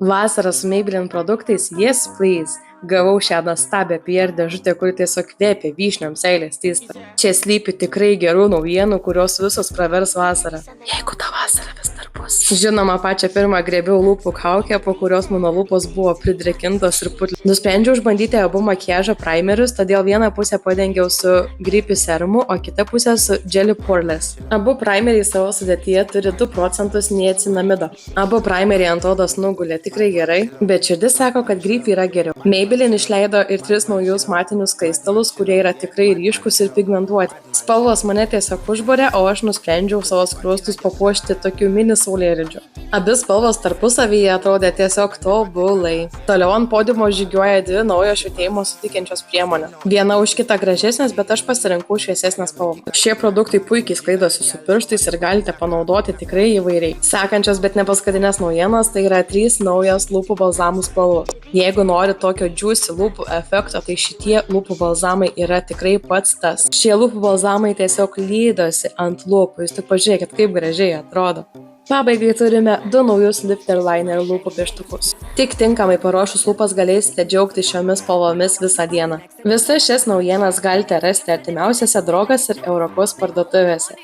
Vasara su Maybelline produktais, yes please. Gavau šią nuostabią PR dėžutę, kuri tiesiog kvėpia vyšniom seilės tysta. Čia slypi tikrai gerų naujienų, kurios visos pravers vasarą. Jeigu ta vasara vis dar bus. Žinoma, pačią pirmą grėbiau lūpų kaukę, po kurios mano lūpos buvo pridrekintos ir putlios. Nusprendžiau išbandyti abu makiažo primerius, todėl vieną pusę padengiau su Grippy serumu, o kitą pusę su Jelly Poreless. Abu primeriai savo sudėtyje turi 2% niacinamido. Abu primeriai ant odos nugulė tikrai gerai, bet širdis sako, kad Grippy yra geriau. Maybelline išleido ir 3 naujus matinius skaistalus, kurie yra tikrai ryškus ir pigmentuoti. Spalvos mane tiesiog užborė, o aš nusprendžiau savo skruostus papuošti tokiu mini saulėlydžiu. Abi spalvos tarpusavyje atrodė tiesiog tobulai. Toliau ant podiumo žygiuoja 2 naujos švytėjimo suteikiančios priemonės. Viena už kitą gražesnės, bet aš pasirinkau šviesesnę spalvą. Šie produktai puikiai sklaidosi su pirštais ir galite panaudoti tikrai įvairiai. Sekančios, bet ne paskutinės naujienos, tai yra 3 naujos lūpų balzamų spalvos. Jeigu nori tokio juicy lūpų efekto, tai šitie lūpų balzamai yra tikrai pats tas. Šie lūpų balzamai tiesiog lydosi ant lūpų, jūs tik pažiūrėkit, kaip gražiai atrodo. Pabaigai turime 2 naujus Lifter Liner lūpų pieštukus. Tik tinkamai paruošus lūpas galėsite džiaugtis šiomis spalvomis visą dieną. Visas šias naujienas galite rasti artimiausiose Drogas ir Europos parduotuvėse.